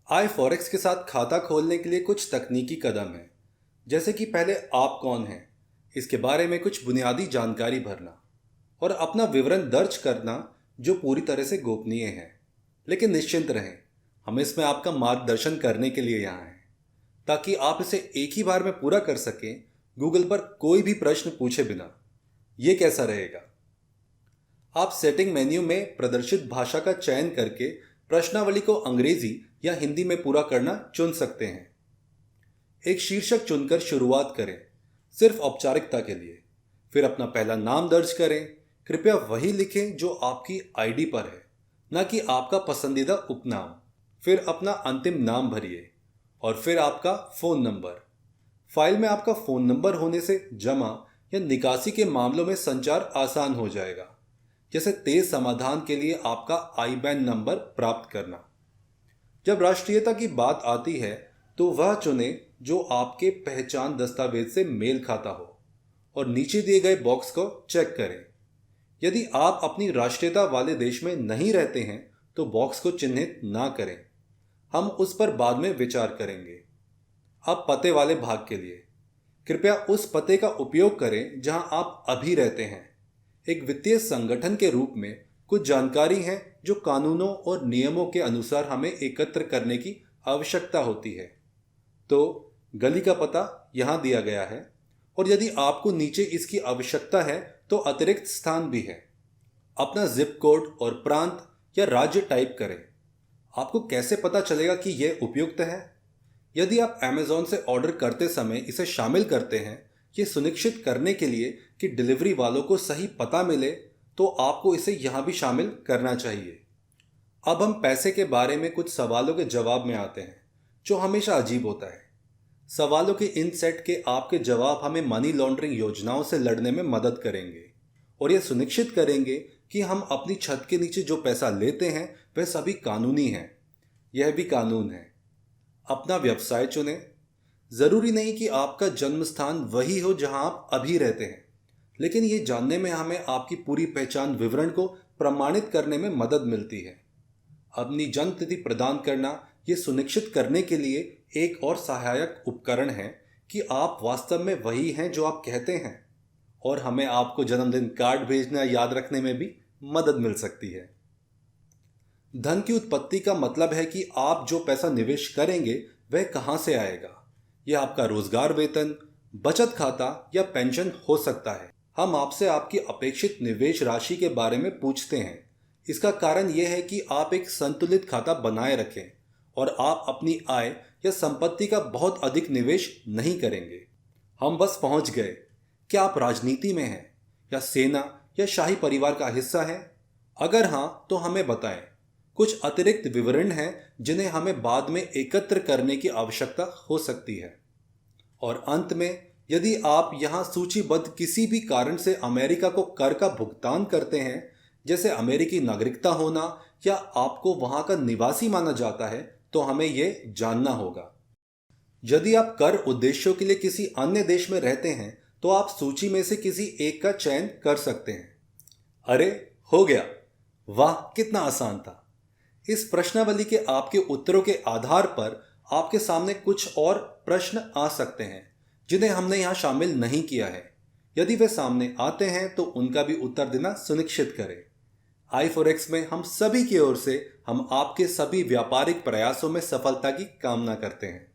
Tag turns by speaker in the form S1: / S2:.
S1: आई forex के साथ खाता खोलने के लिए कुछ तकनीकी कदम हैं। जैसे कि पहले आप कौन हैं, इसके बारे में कुछ बुनियादी जानकारी भरना और अपना विवरण दर्ज करना, जो पूरी तरह से गोपनीय है। लेकिन निश्चिंत रहें, हम इसमें आपका मार्गदर्शन करने के लिए यहाँ हैं, ताकि आप इसे एक ही बार में पूरा कर सकें, गूगल पर कोई भी प्रश्न पूछे बिना। ये कैसा रहेगा? आप सेटिंग मेन्यू में प्रदर्शित भाषा का चयन करके प्रश्नावली को अंग्रेजी या हिंदी में पूरा करना चुन सकते हैं। एक शीर्षक चुनकर शुरुआत करें, सिर्फ औपचारिकता के लिए। फिर अपना पहला नाम दर्ज करें। कृपया वही लिखें जो आपकी आईडी पर है, न कि आपका पसंदीदा उपनाम। फिर अपना अंतिम नाम भरिए और फिर आपका फ़ोन नंबर। फाइल में आपका फ़ोन नंबर होने से जमा या निकासी के मामलों में संचार आसान हो जाएगा, जैसे तेज समाधान के लिए आपका आईबैन नंबर प्राप्त करना। जब राष्ट्रीयता की बात आती है तो वह चुने जो आपके पहचान दस्तावेज से मेल खाता हो और नीचे दिए गए बॉक्स को चेक करें। यदि आप अपनी राष्ट्रीयता वाले देश में नहीं रहते हैं तो बॉक्स को चिन्हित ना करें, हम उस पर बाद में विचार करेंगे। अब पते वाले भाग के लिए कृपया उस पते का उपयोग करें जहां आप अभी रहते हैं। एक वित्तीय संगठन के रूप में कुछ जानकारी है जो कानूनों और नियमों के अनुसार हमें एकत्र करने की आवश्यकता होती है। तो गली का पता यहाँ दिया गया है, और यदि आपको नीचे इसकी आवश्यकता है तो अतिरिक्त स्थान भी है। अपना जिप कोड और प्रांत या राज्य टाइप करें। आपको कैसे पता चलेगा कि यह उपयुक्त है? यदि आप अमेज़ॉन से ऑर्डर करते समय इसे शामिल करते हैं, ये सुनिश्चित करने के लिए कि डिलीवरी वालों को सही पता मिले, तो आपको इसे यहाँ भी शामिल करना चाहिए। अब हम पैसे के बारे में कुछ सवालों के जवाब में आते हैं, जो हमेशा अजीब होता है। सवालों के इन सेट के आपके जवाब हमें मनी लॉन्ड्रिंग योजनाओं से लड़ने में मदद करेंगे और यह सुनिश्चित करेंगे कि हम अपनी छत के नीचे जो पैसा लेते हैं वह सभी कानूनी है। यह भी कानून है। अपना व्यवसाय चुनें। ज़रूरी नहीं कि आपका जन्म स्थान वही हो जहां आप अभी रहते हैं, लेकिन ये जानने में हमें आपकी पूरी पहचान विवरण को प्रमाणित करने में मदद मिलती है। अपनी जन्म तिथि प्रदान करना ये सुनिश्चित करने के लिए एक और सहायक उपकरण है कि आप वास्तव में वही हैं जो आप कहते हैं, और हमें आपको जन्मदिन कार्ड भेजना याद रखने में भी मदद मिल सकती है। धन की उत्पत्ति का मतलब है कि आप जो पैसा निवेश करेंगे वह कहाँ से आएगा। यह आपका रोजगार, वेतन, बचत खाता या पेंशन हो सकता है। हम आपसे आपकी अपेक्षित निवेश राशि के बारे में पूछते हैं। इसका कारण यह है कि आप एक संतुलित खाता बनाए रखें और आप अपनी आय या संपत्ति का बहुत अधिक निवेश नहीं करेंगे। हम बस पहुंच गए। क्या आप राजनीति में हैं या सेना या शाही परिवार का हिस्सा हैं? अगर हां, तो हमें बताएं। कुछ अतिरिक्त विवरण हैं जिन्हें हमें बाद में एकत्र करने की आवश्यकता हो सकती है। और अंत में, यदि आप यहां सूचीबद्ध किसी भी कारण से अमेरिका को कर का भुगतान करते हैं, जैसे अमेरिकी नागरिकता होना या आपको वहां का निवासी माना जाता है, तो हमें यह जानना होगा। यदि आप कर उद्देश्यों के लिए किसी अन्य देश में रहते हैं तो आप सूची में से किसी एक का चयन कर सकते हैं। अरे, हो गया! वाह, कितना आसान था! इस प्रश्नावली के आपके उत्तरों के आधार पर आपके सामने कुछ और प्रश्न आ सकते हैं जिन्हें हमने यहां शामिल नहीं किया है। यदि वे सामने आते हैं तो उनका भी उत्तर देना सुनिश्चित करें। आई फॉरेक्स में हम सभी की ओर से हम आपके सभी व्यापारिक प्रयासों में सफलता की कामना करते हैं।